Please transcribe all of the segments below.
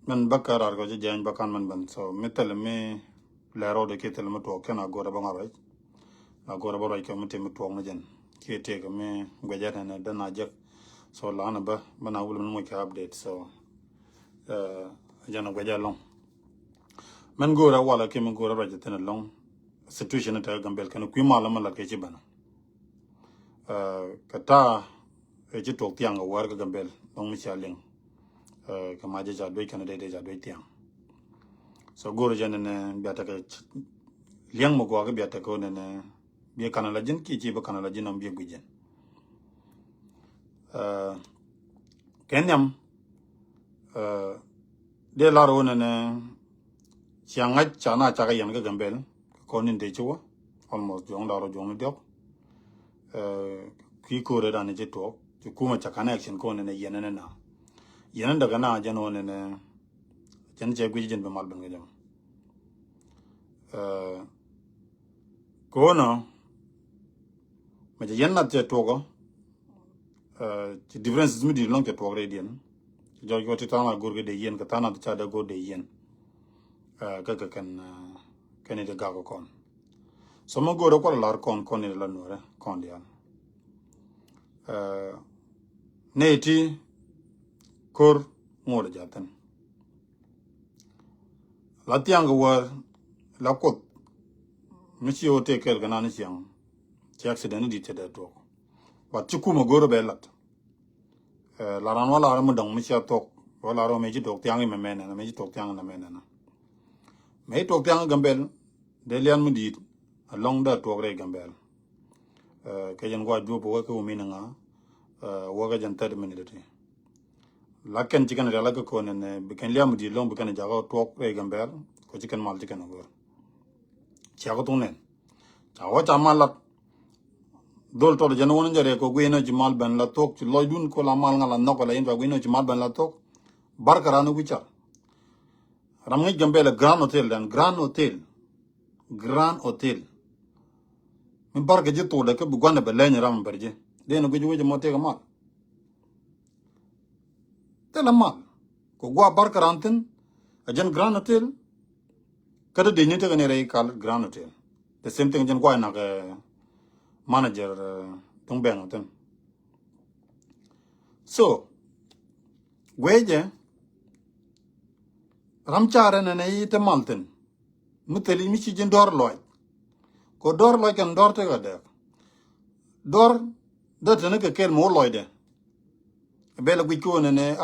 men bakar argo je jan bakan man ban so metal me laro de ketel me to kana gora banga rai na gora borai ke mete me to ngajen kete ke me gwajata na dana jak so lana ba bana wul mo ke update so jana gwaja long men gora wala ke men gora raje tena long situation ta gambel kana kwi mala mala ke ci bana kata e ci to tianga war ga gambel long mi chaling kama je ja doy kana de ja doy tiang so gora jana ne biata ke liang mo go ga biata ko ne bi kana la jin ki ci ba kana la jin am bi gujen kenyam de la ro ne chianga chana chaga yan ga gambel ko nin de chuwa almost jong da ro jong de ki ko re da ne je to kuma chakana action ko ne yen ne na yen daga na jano ne jan je gujen be mal ben ga jam ko no ma je yen na je to go the difference is midi long ke to re dien jo go ti tana gurge de yen ka tana ta da go de yen ka kan de ga go kon so mo go ro ko lar kon ne la no re kon dia ne ti kor ngor jatan la tiang war la ko mi ci o te kel ga na ni siang ci accident di te da to wat ci kuma go ro be lat la ran wala mo dang mi ci to wala ro me ci to tiang me me na me ci to tiang na me na me to tiang gambel de lian mu di along da to re gambel ke jan gwa du bo ko mi na wo ga jan 30 minutes la ken ci kan la ko ne bi ken liam di long bi kan ja go to re gambel ko ci kan mal ci kan go ci ko to ne ta wa ta mal la dol to jan won jare ko gwe no ci mal ban la tok ci loy dun ko la mal ngala no ko la yin ba gwe no ci mal ban la tok barkara no gucha ram ngi gambel grand hotel dan grand hotel mi barga je to da ko bu gwana be len ram barje de no guju mo te ga mal te la mal ko gwa barkara anten ajan grand hotel kada de ni te ga ne re kal grand hotel the same thing jan gwa na ga manager tong beng anten so gweje ramchare ne ite malten muteli mi ci jin dor loy ko dor loy kan dor te ga de dor da tane ka kel mo loy de bela gwi ko ne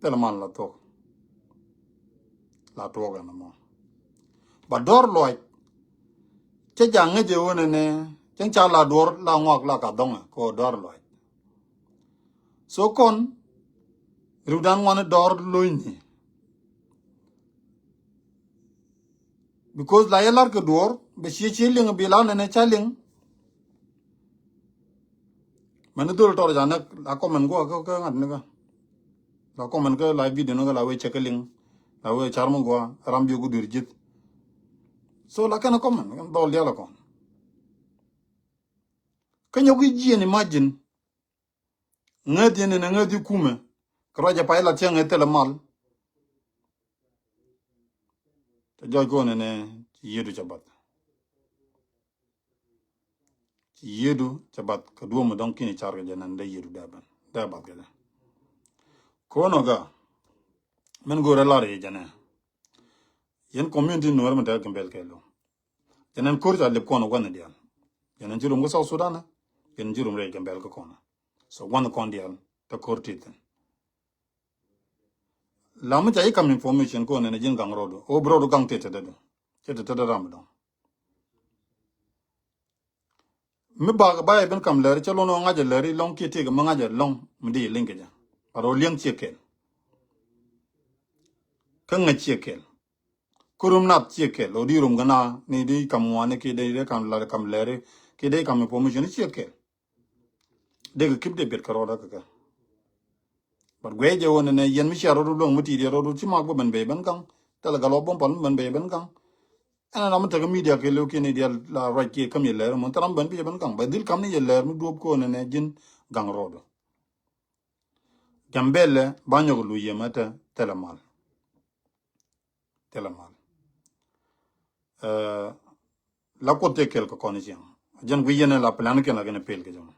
tela man la to ga na mo ba dor loy che jang je wona ne chen cha la dor la ngok la ka dong ko dor loy so kon rudan wana dor loy ni because la yalar ke dor be chi ling bi la ne cha ling man dol tor jana la ko man go ko ngat ne ga la ko man ko la video no la we che ke ling la we char mo go ram bi gu dir jit so la kana ko man dol dia la ko kanyo gi ji ni imagine ngadi ne ngadi kume kraja pa ila tiang etela mal te joy go ne yedu chabat ka duo mo don kini char ga nan da yedu da ba ga ko no ga men go la re jana yen community no ma da gambel ke lo janan ko ta le ko no wana dia janan jirum go South Sudan yen jirum re gambel ko kono so wana kon dia ta kortiten lamu jai kam information ko ne jin gang rodo o brodo gang tete de tete ram do mi ba ba ben kam ler chalo no ngaje leri long ki te ga ngaje long mdi linke ja aro liang chekel kan nga chekel kurum nap chekel o dirum gana ni di kam wane ki de kam ler kam leri ki de kam information chekel de ga kip de bet karoda ka but gweje wona ne yen mi sharo do long muti de ro ti mag ban be ban gang tala galo bom pan ban be ban gang ana na mata media ke lo ke ne dia la right ke kam yeler mon taram ban be ban gang ba dil kam ne yeler mu do ko ne jin gang rodo Gambele banyo lu yemata telemal. Telemal. La kote quelque condition. Jan guyene la plan que la gene pel que jam.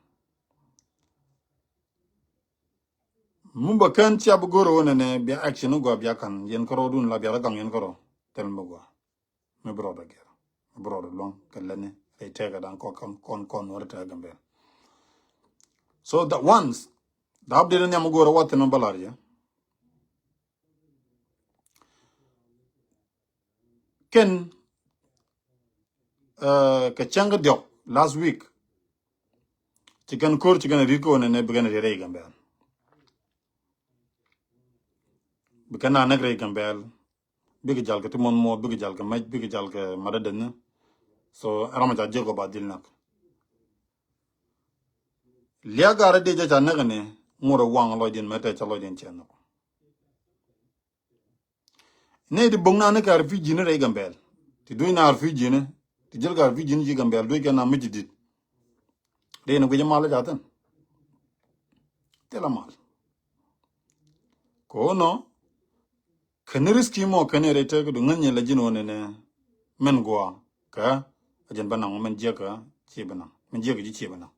Mumba kan tia bugoro ne bia action go bia kan yen koro dun la bia gang yen koro tel mugwa. Me broda ger. Me broda long kalane they take it and con or ta gambe. So that once the update nyam go what no balaria. Ken ka changa diok last week chicken court chicken rico ne begin re gambe. Bikana nagre gambe. Big jal ke timon mo big jal ke maj big jal ke madaden so ramata jego badil nak liya gara de ja nagane ngoro wang lo din meta chalo din chen ne di bongna ne kar fi jine re gambel ti do na fi jine ti jel gar fi jine ji gambel do ke na mijidit de no gje mal jatan tela mal ko no kenris ki mo kenere te ko nganye la jino ne men go ka ajen banang men je ka chi banang men je ka ji chi banang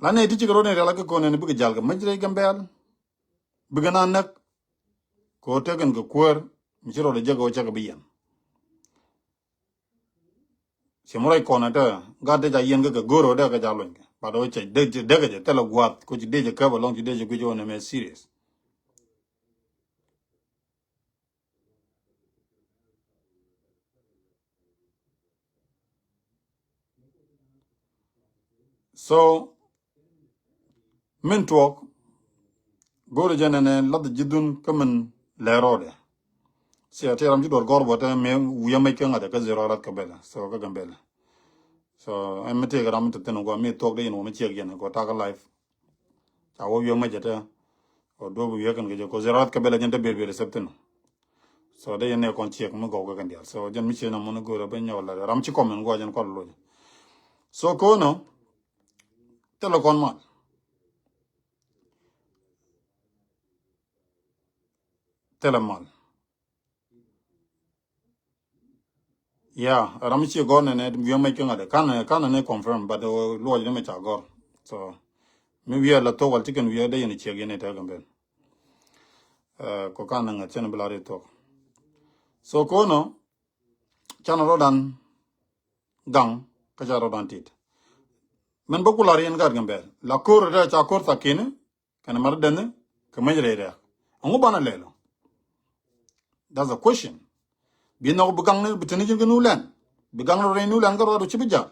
la ne ti chigro ne la ko ne big jal ke majre gambel bigana nak ko tegen ko kwer mchiro de jago chaga biyan semorai kona ta gade ja yen ga goro da ga jalon ba do che de ga tela gwat ko ji de ka ba long ji de go ne me serious so men talk goro jana ne lad jidun kamen lerode si ateram ji dor gorbo ta me wuya me kenga da ka zero rat ka bela so ka gambela so am mete ga ram te no go me talk de no me che gen ko ta ga life ta wo yo me jeta o do bu yekan ga ko zero rat ka bela jenta be septen so de ne kon check mo go ga ndial so jan mi chena mo go ra ben yola ram chi komen go jan ko lo so ko no te lo kon ma te la mal ya ram chi go ne vi me kenga de kan ne confirm but lo de me cha go so mi wi la to wal tiken wi de ne che ge ne ta gambe ko kan nga chen bla re to so ko no chan rodan gang ka ja rodan tit men bokular yen gar gambe la kor da cha kor takine kana mar den ka majre re ngu bana lelo that's a question bi no bugang ne bitini jin nu len bugang no re nu len gar do chibija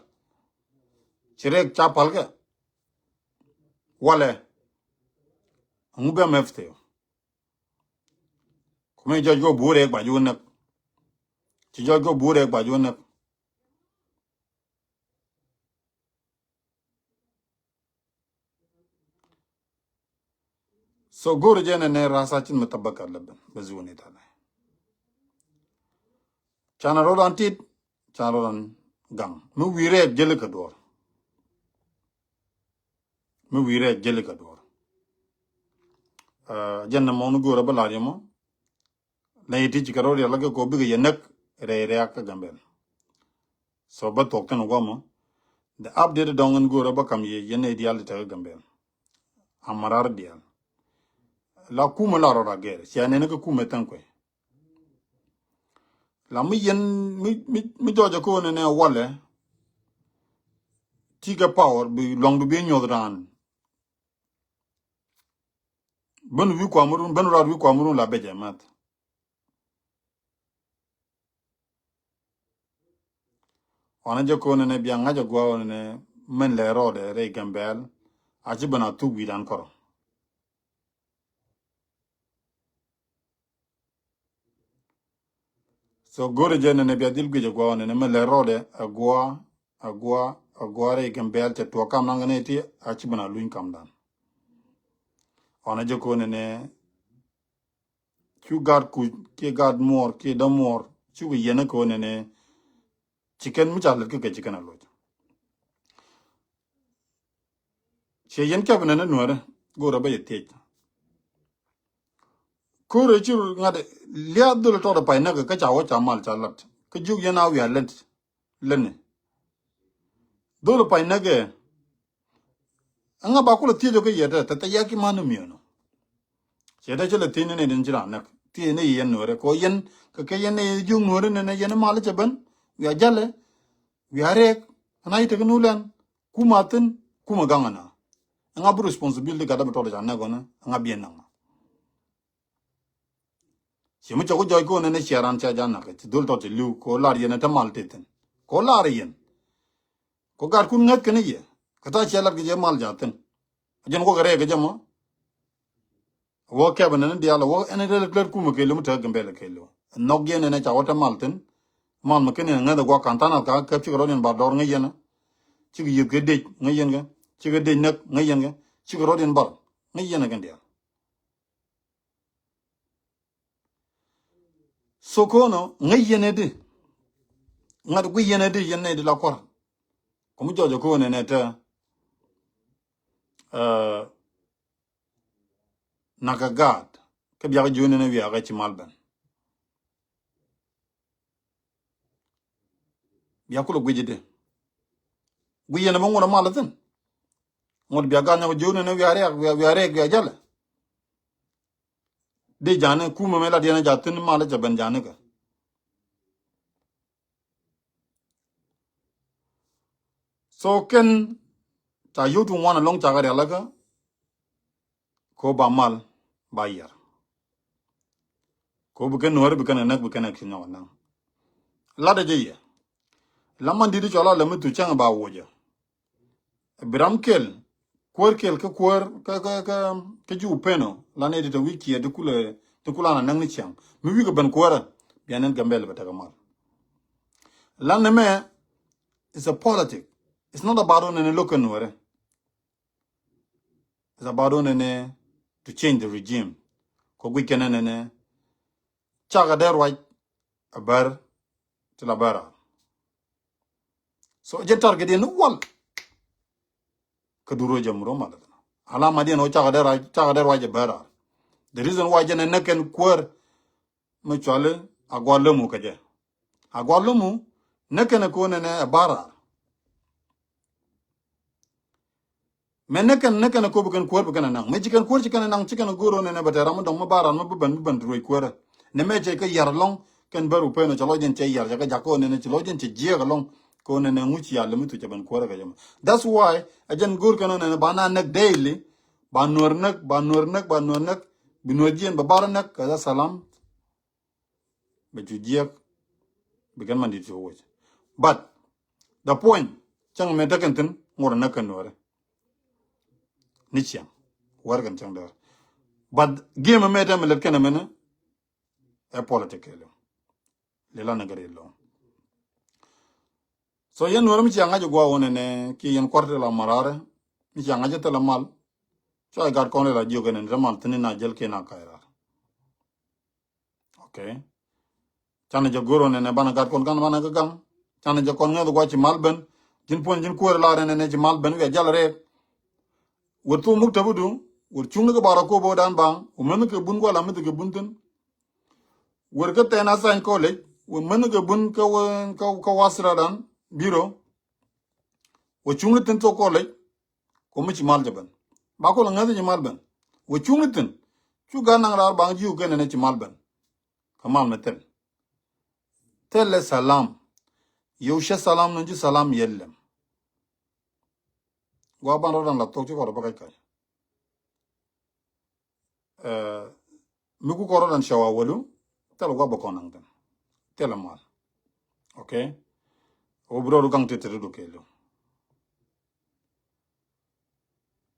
chirek cha palga wale ngu be mefte kuma joj go bure ba ju ne ci joj go bure ba ju ne so gor jene ne rasa chin mutabakar laban bazuni ta chana rodan tit chana rodan gang mu wire jele ka dor mu wire jele ka dor jenna mo nu gora bala yemo na yiti ci karo ya laga ko biga yenek re ak gambel so ba tok tan gomo the update dongan gora ba kam ye yene dial ta gambel amarar dial la kuma la ro gere si ane ko kuma tan ko la mi yen mi doja ko ne wale tiga power bi long bi nyodran ban wi ko amurun ban ra wi ko amurun la beje mat ona je ko ne bi anga je go ne men le rode re gambel aji bana tu wi dan koro so gore jene ne bi adil gije go ne men le rode agwa re gambel te to kam nangane ti aji bana luin kam dan ona je ko ne chu gad ku ke gad mor ke da mor chu yene ko ne chicken mi chalet ke chicken alo che yen ke bana ne nuare go ra ba yete ko re chiru ngade lia dul to da pa na ka cha wo cha mal cha lat ka ju ye na wi lent len dul pa na ge anga ba ko le tie jo ke ye ta ta ya ki manu mi no che da che le tin ne den jira na ti ne yen no re ko yen ka ke yen ne ju no re ne yen mal cha ban wi jale wi are ana ite nu len kuma tin kuma gangana anga bu responsibility ka da to da na go na anga bien na si mu chago joy ko ne sharan cha jan na ke dul to lu ko lar yen ta mal teten ko lar yen ko gar kun ngat ke ne ye ka ta cha lar ke je mal jaten jen ko gare ke jamo wo ke ban ne dia lo wo ene de kler ku mu ke lu ta gambe le ke lu no ge ne cha wata mal ten mal ma ke ne ngada go kan ta na ka ke chi ro ne ba dor nge yen chi ge ke de nge yen ge chi ge de nak nge yen ge chi ro den bar nge yen ge dia so ko no nge yen de ngad gu yen de yen ne de la kwar ko mu jojo ko ne ta nakagad ke biya jone ne wiya ga ci malban biya ko gwejide guye ne mo ngona malatin ngod biya ga na jone ne wiya re ga jala de jane kuma me la de na jatin mala jaban jane ka so ken ta yutu wana long ta ga la ga ko ba mal ba yar ko bu ken wor bu ken nak bu ken ak no na la de je la man di chola la mutu chang ba woja bram kel kwor kel ka kwor ka ju peno la ne de wiki de kula na nang ni chang mi wi ga ban kwora bianen gambel ba ta ga mal la ne me it's a politic. It's not about on any look anywhere. It's about on any to change the regime. Ko we can any chaga der white a bar to la bara. So je target in wall kaduro jamro mala. Ala madi no chaga der white bara. The reason why jene neken kwar mutuale agwalumu kaje. Agwalumu neken ko ne a bara. Men neken ko bukan kwar bukan nang. Mejikan kwar chikan nang chikan guro ne batera mo dong mabara mo ban ruoi kwar. Ne meje ka yarlong ken baru peno chalo jen che yar jaga jako ne chalo jen che jiga long ko ne nguchi ya lemu tu chaban kwar ga jama. That's why ajen gur kano ne bana nak daily banur nak binojien babara nak kaza salam be ju jiak bigan man dit so. But the point chang me takentin ngor nakan nore nichiam wargan chang dar. But game me ta me let kana mena e political lela nagare lo. So yen wala mi changa jo gwa wona ne ki yen korte la marare mi changa je tala mal so I got kon la jogen en ramal tini na jel ke na kaira. Okay, chana jo goro ne bana gat kon kan bana gang chana jo kon ngado gwa ci malben jin pon jin ko la ne ci malben we jalare wurtu muk tabudu wur chung ga bara ko bo dan bang o men ke bun go la mit ke bunten wur ke tena san college o men ke bun ka wasra dan biro o chung tin to college ko mi ci mal jaban ba ko la ngado ci malben o chung tin chu ga nang ra bang ju ke ne ci malben kamal metel tele salam yoshe salam nunji salam yellem gwa ban ran la tok ci ko ba kay mi ku ko ran shawa walu tel gwa ba ko nang tan tele mal. Okay, o bro gang te tere do kelo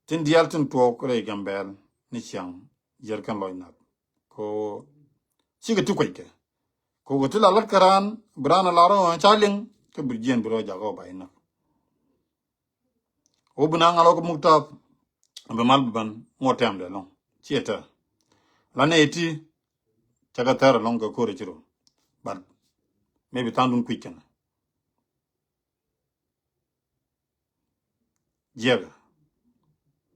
tin dial tin to ko re gambel ni chang yer kan loy nak ko ci ga tu ko ke ko go tila lat karan brana laro chaling ke burjen bro jago bayna o buna ngalo ko mukta be mal ban ngotem de long chieta la neti chaga tar long ko re chiro but maybe tandun quicken jega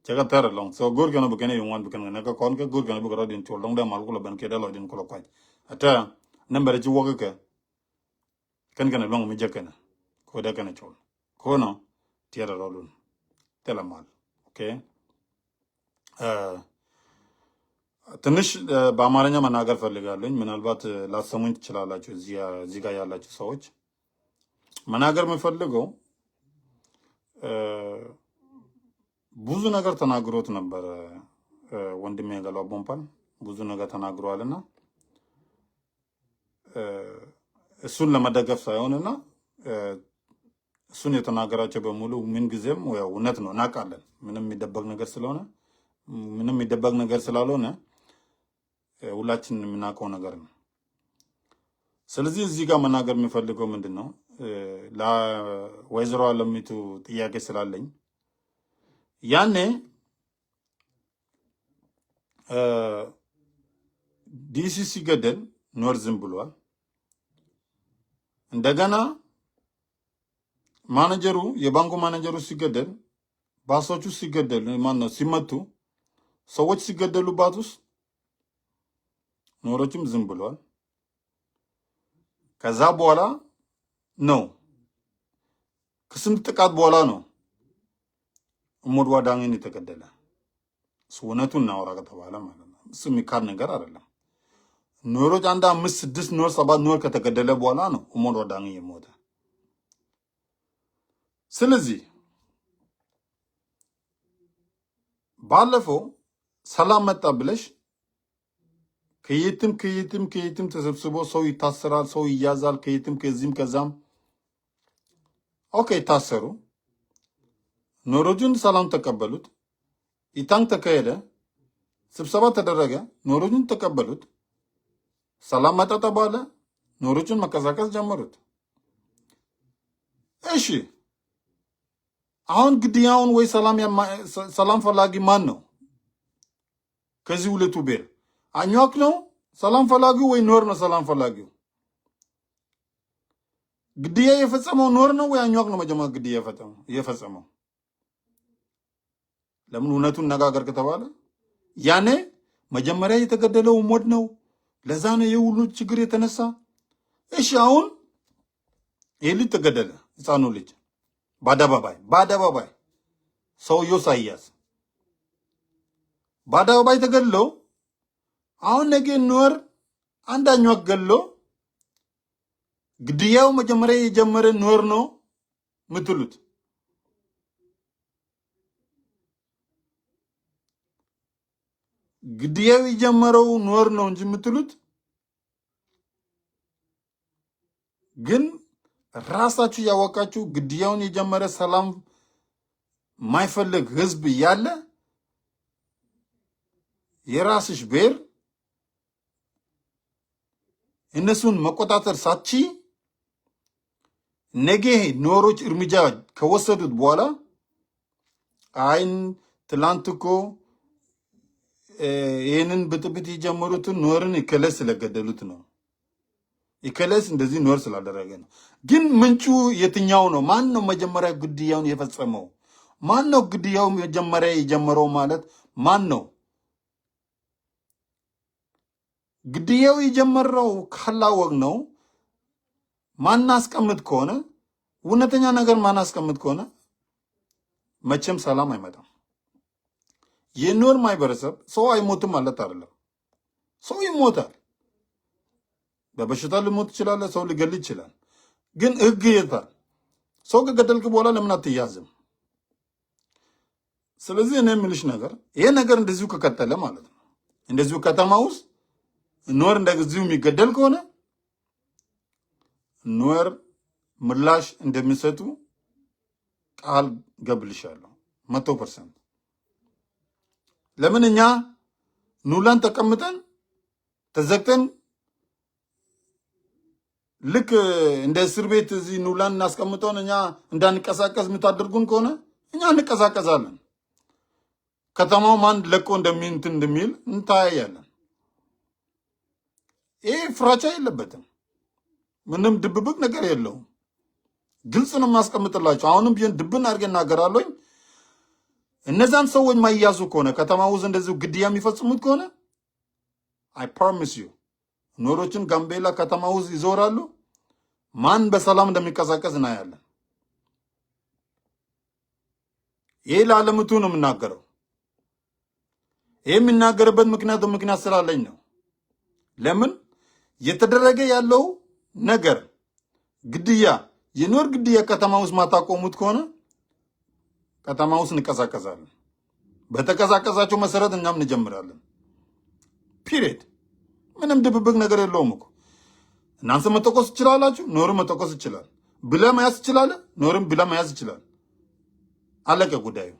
Chaka long. So good can be any one become a con good can be got into long damn Malcola Bankeda in Coloquai. Ata number you walk can along me jackana. Kodakan at all. Kono, Tierra Rolun. Tell a mal. Okay. ትንሽ በአማርኛ መናገር ፈልጋለኝ ምናልባት ላሰሙኝ ትችላላችሁ እዚህ ጋር ያላችሁ ሰዎች መናገር የምፈልገው ብዙ ነገር ተናግሮት ነበር ወንድሜ ገላው ቦምፓል ብዙ ነገር ተናግሯልና እሱን ለመደገፍ ሳይሆንና እሱን የተናገራቸው በሙሉ ምን ጊዜም ያው እውነት ነው እናውቃለን ምንም የሚደበቅ ነገር ስላልሆነ ሁላችንም የምናውቀው ነገር ነው ስለዚህ እዚህ ጋር መናገር የምፈልገው ምንድነው ለወይዘሮ አለሚቱ ጥያቄ ስላለኝ ያኔ ዲሲሲ ገደል ኖርዝም ብሏል እንደገና ማኔጀሩ የባንኩ ማኔጀሩ ሲገደል ባሶቹ ሲገደል ማነው ሲመቱ ሰዎች ሲገደሉባቱስ ኖሮችም ዝም ብሏል ከዛ በኋላ ነው ከስንት ጥቃት በኋላ ነው ሞድዋ ዳንግን የተገደለ እውነቱን እናወራ ከተባለ ማለት ነው እሱ የሚካድ ነገር አይደለም ኖሮች አንድ 5 6 ኖር 7 ኖር ከተገደለ በኋላ ነው ሞድዋ ዳንግን የሞተ ስለዚህ ባለፈው ሰላም መጣ ብለሽ ከየትም ተሰብስቦ ሰው ይታሰራል ሰው ይያዛል ከየትም ከዚህም ከዛም ኦኬ ታሰሩ ኖሮጁን ሰላም ተቀበሉት ይታንክ ተካሄደ ስብሰባ ተደረገ ኖሮጁን ተቀበሉት ሰላም መጣ ተባለ ኖሮጁን መቀሳቀስ ጀመሩት እሺ አሁን ግድያውን ወይ ሰላም ፈላጊ ማን ነው ከዚህ ሁለቱ ቤር አኛክ ነው ሰላም ፈላጊው ወይ ኖር ነው ሰላም ፈላጊው ግድያ የፈጸመው ኖር ነው ወይ አኛክ ነው መጀመሪያ ግድያ የፈጸመው ለምን እውነቱን ነጋገር ከተባለ ያኔ መጀመሪያ የተገደለው ሞድ ነው ለዛ ነው የሁሉ ችግር የተነሳ እሺ አሁን ልጅ ተገደለ ህፃኑ ልጅ በአደባባይ ሰውየው ሳይያዝ በአደባባይ ተገድሎ አሁን ነገ ኖር አንዳኛው ገድሎ ግድያው መጀመሪያ የጀመረ ኖር ነው ምትሉት ግድያው የጀመረው ኖር ነው እንጂ ምትሉት ግን ራሳችሁ ያወቃችሁ ግድያውን የጀመረ ሰላም ማይፈልግ ህዝብ ያለ የራስሽ ቤር እነሱን መቆጣጠር ሳቺ ነገ ኖሮች እርምጃ ከወሰዱት በኋላ አይን ትላንትኮ ይሄንን ብጥብጥ የጀመሩትን ኖርን ይከለስ ስለገደሉት ነው ይከለስ እንደዚህ ኖር ስላደረገ ነው ግን ምንጩ የትኛው ነው ማን ነው መጀመሪያ ግድያውን የፈጸመው ማን ነው ግድያው መጀመሪያ የጀመረው ማለት ማን ነው ግድያው የጀመረው ካላወቅ ነው ማናስቀምጥ ከሆነ እውነተኛ ነገር ማናስቀምጥ ከሆነ መቼም ሰላም አይመጣም የኖር ማይበረሰብ ሰው አይሞትም ማለት አይደለም ሰው ይሞታል በበሽታ ሊሞት ይችላል ሰው ሊገል ይችላል ግን ህግ ይታል ሰው ከገደልክ በኋላ ለምን አትያዝም ስለዚህ እኔ የምልሽ ነገር ይሄ ነገር እንደዚሁ ከቀጠለ ማለት ነው እንደዚሁ ከተማ ውስጥ ኖር እንደዚሁ የሚገደል ከሆነ ኖር ምላሽ እንደሚሰጡ ቃል ገብልሻለሁ 100% ለምን እኛ ኑላን ተቀምጠን ተዘግተን ልክ እንደ እስር ቤት እዚህ ኑላን እናስቀምጠውን እኛ እንዳንቀሳቀስ የምታደርጉን ከሆነ እኛ እንቀሳቀሳለን ከተማው ማን ለቆ እንደሚል እንታያያለን ይሄ ፍራቻ የለበትም ምንም ድብብቅ ነገር የለውም ግልጽ ነው ማስቀምጥላችሁ አሁንም ቢሆን ድብን አድርገን እናገራለሁ እነዛን ሰዎች ማያዙ ከሆነ ከተማ ውስጥ እንደዚሁ ግድያ የሚፈጽሙት ከሆነ አይ ፕሮሚስ ዩ ኖሮችን ጋምቤላ ከተማ ውስጥ ይዞራሉ። ማን በሰላም እንደሚቀሳቀስ እናያለን። ይህ ለዓለምቱ ነው የምናገረው። ይህ የሚናገርበት ምክንያት ስላለኝ ነው። ለምን የተደረገ ያለው ነገር ግድያ የኖር ግድያ ከተማ ውስጥ ማታቆሙት ከሆነ ከተማ ውስጥ እንቀሳቀሳለን። በተቀሳቀሳቸው መሰረት እኛም እንጀምራለን። ፒሪድ። ምንም ድብብቅ ነገር የለውም እኮ። እናንተ መተኮስ ትችላላችሁ፣ ኖርም መተኮስ ይችላል። ብለ መያዝ ይችላል፣ ኖርም ብለ መያዝ ይችላል። አለቀ ጉዳዩ።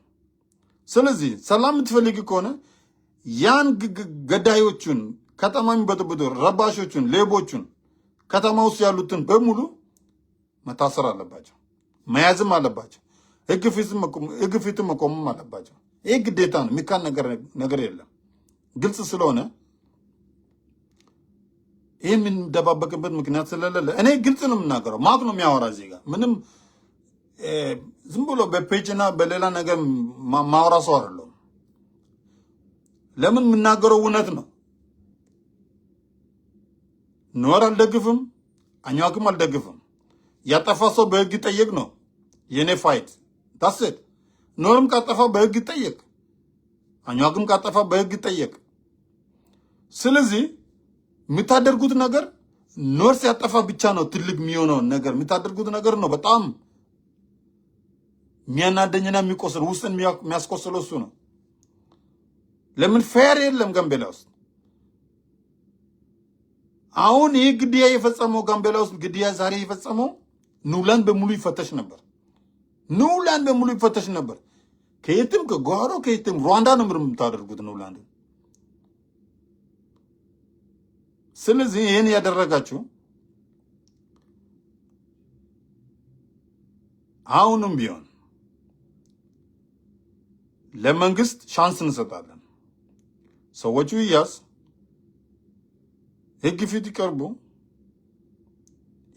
ስለዚህ ሰላም የምትፈልጊ ከሆነ ያን ገዳዮቹን ከተማ የሚበጥብጡ ረባሾቹን፣ ሌቦቹን ከተማ ውስጥ ያሉትን በሙሉ መታሰር አለባቸው፣ መያዝም አለባቸው። ህግ ፊትም መቆምም አለባቸው። ይህ ግዴታ ነው። የሚካድ ነገር የለም። ግልጽ ስለሆነ ይህ የምንደባበቅበት ምክንያት ስለሌለ እኔ ግልጽ ነው የምናገረው። ማክ ነው የሚያወራ እዚህ ጋር ምንም ዝም ብሎ በፔጅና በሌላ ነገር ማውራ ሰው አይደለም። ለምን የምናገረው እውነት ነው። ኖር አልደግፍም፣ አኛዋክም አልደግፍም። ያጠፋ ሰው በህግ ይጠየቅ ነው የኔ ፋይት። ታስት ኖርም ካጠፋ በህግ ይጠየቅ፣ አኛዋክም ካጠፋ በህግ ይጠየቅ። ስለዚህ የምታደርጉት ነገር ኖር ሲያጠፋ ብቻ ነው ትልቅ የሚሆነው ነገር የምታደርጉት ነገር ነው። በጣም የሚያናደኝና የሚቆስል ውስጥን የሚያስቆስለው እሱ ነው። ለምን ፌር የለም ጋምቤላ ውስጥ። አሁን ይህ ግድያ የፈጸመው ጋምቤላ ውስጥ ግድያ ዛሬ የፈጸመው ኑላንድ በሙሉ ይፈተሽ ነበር። ኑላንድ በሙሉ ይፈተሽ ነበር። ከየትም ከጓሮ ከየትም ሩዋንዳ ነው ምርም የምታደርጉት ኑላንድ። ስለዚህ ይህን ያደረጋችሁ አሁንም ቢሆን ለመንግስት ሻንስ እንሰጣለን። ሰዎቹ ይያዝ፣ ህግ ፊት ይቀርቡ፣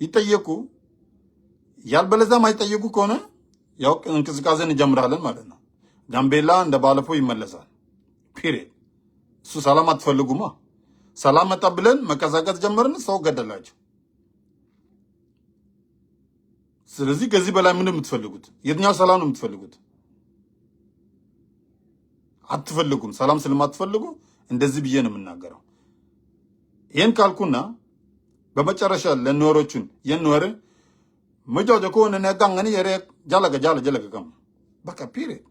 ይጠየቁ። ያልበለዛ ማይጠየቁ ከሆነ ያው እንቅስቃሴ እንጀምራለን ማለት ነው። ጋምቤላ እንደ ባለፈው ይመለሳል። ፒሪድ። እሱ ሰላም አትፈልጉማ። ሰላም መጣ ብለን መቀሳቀስ ጀመርን፣ ሰው ገደላቸው። ስለዚህ ከዚህ በላይ ምን የምትፈልጉት? የትኛው ሰላም ነው የምትፈልጉት? አትፈልጉም። ሰላም ስለማትፈልጉ እንደዚህ ብዬ ነው የምናገረው። ይሄን ካልኩና በመጨረሻ ለኖሮቹን የኖር መጃጀ ከሆነ ነጋንገኒ የሬ ጃለገ ከም በቃ ፒሪድ።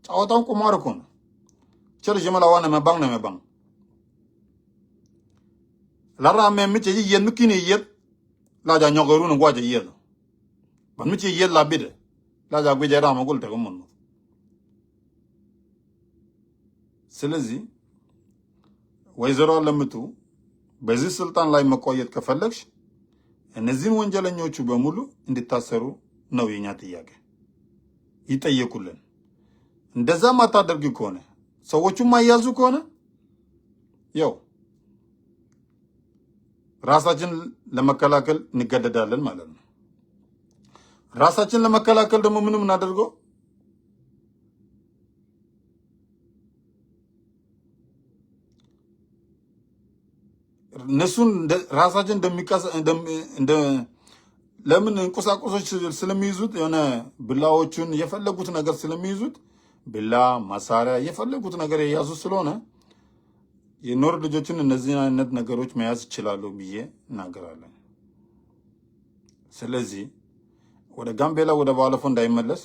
ጫወታውን ቁማር እኮ ነው። ቸር ጀመላዋነ መባং ነው መባং ላራሜ ምጭ የንኪን ይየት ላጃ ኛገሩ ነው ጓጀ ይየት በምጭ ይየት ላቢደ ላጃ ጉጀራ መጎል ተገመኑ። ስለዚህ ወይዘሮ አለምቱ በዚህ ስልጣን ላይ መቆየት ከፈለግሽ እነዚህን ወንጀለኞቹ በሙሉ እንዲታሰሩ ነው የኛ ጥያቄ። ይጠየቁልን። እንደዛ ማታደርጊ ከሆነ ሰዎቹም ማያዙ ከሆነ ያው ራሳችን ለመከላከል እንገደዳለን ማለት ነው። ራሳችን ለመከላከል ደግሞ ምንም እናደርገው እነሱን ራሳችን ለምን እንቁሳቁሶች ስለሚይዙት የሆነ ብላዎቹን የፈለጉት ነገር ስለሚይዙት ብላ መሳሪያ የፈለጉት ነገር የያዙ ስለሆነ የኖር ልጆችን እነዚህ አይነት ነገሮች መያዝ ይችላሉ ብዬ እናገራለን። ስለዚህ ወደ ጋምቤላ ወደ ባለፈው እንዳይመለስ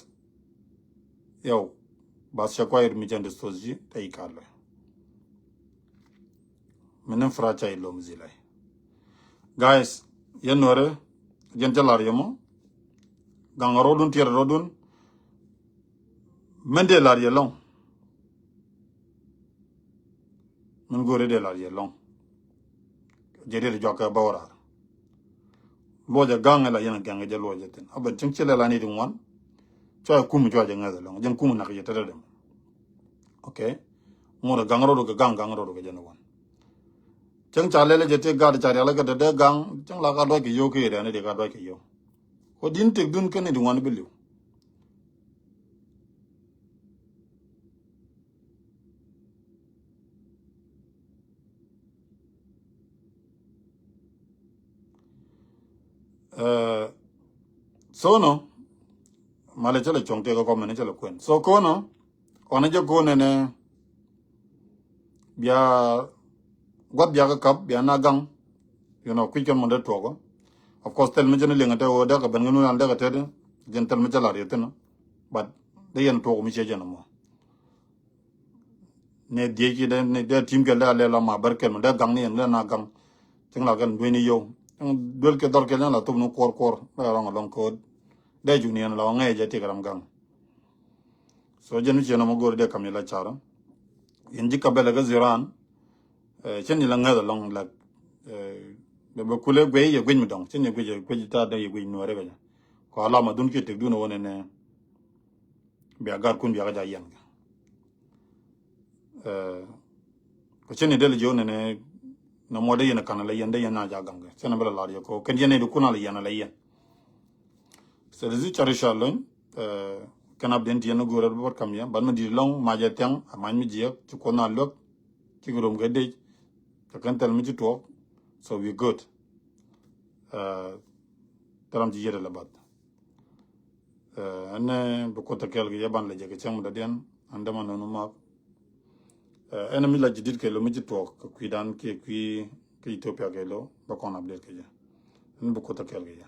ያው በአስቸኳይ እርምጃ እንድትወስጂ ጠይቃለሁ። ምንም ፍራቻ የለውም እዚህ ላይ ጋይስ። የኖረ ጀንጀላር የሞ ጋንሮዱን ቲረሮዱን መንዴላር የለው ምን ጎሬ ደላር የለው ጀዴ ጃካ ባወራር ሎጀ ጋንላ የነ ጋንገ ጀሎጀትን አበ ጭንጭለላ ኔ ድንዋን ቻ ኩም ጃ ጀንጋ ዘለው ጀን ኩም ናከ የተደረደም ኦኬ ሞረ ጋንሮዱ ጋንሮዱ ጀነዋን ጀን ቻለለ ጀቴ ጋድ ቻሪያለ ገደደ ጋን ጀን ላጋ ዶ ከዮ ከሄደ ነ ደጋ ዶ ከዮ ሆዲን ትግዱን ከነ ድንዋን ብልው so no male chale chong te ko mene chale kwen so ko no ona je ko ne bia gwat bia ka kap bia na gang quick mo de togo of course tel me jene lenga te o da ka ben ngunu anda ka te gen tel me chala rete no but de yen togo mi che jena mo ne die ki de team ke la ma barkel mo de gang ni en na gang ting la gan dweni yo dol ke dor ke la tum no kor la rong long ko de junior la ngai je te karam gang so jenu cheno mo gor de kamila chara yen jika bele ga ziran chen ni la ngada long la be kule gwe ye gwe mi dong chen ye gwe ta de ye gwe no re ga ko ala ma dun ke te du no wona ne be agar kun be ga ja yan ko chen ni de le jone ne na mo de yen kan la yen de yen na ja gang chen bele la yo ko ken yen de kuna la yen la yen c'est les charisha lon kan ab den yen go re bot kam ya ban ma di long ma ja tang ma mi ji ci ko na lok ci grom ga de ka kan tel mi ci to so we good taram ji yere la bat ane bu ko takel ga yaban la jege cham da den andama no ma ene mi la jidit ke lo mi ci to ku dan ke ki Ethiopia ke lo ba kon update ke ja bu ko takel ga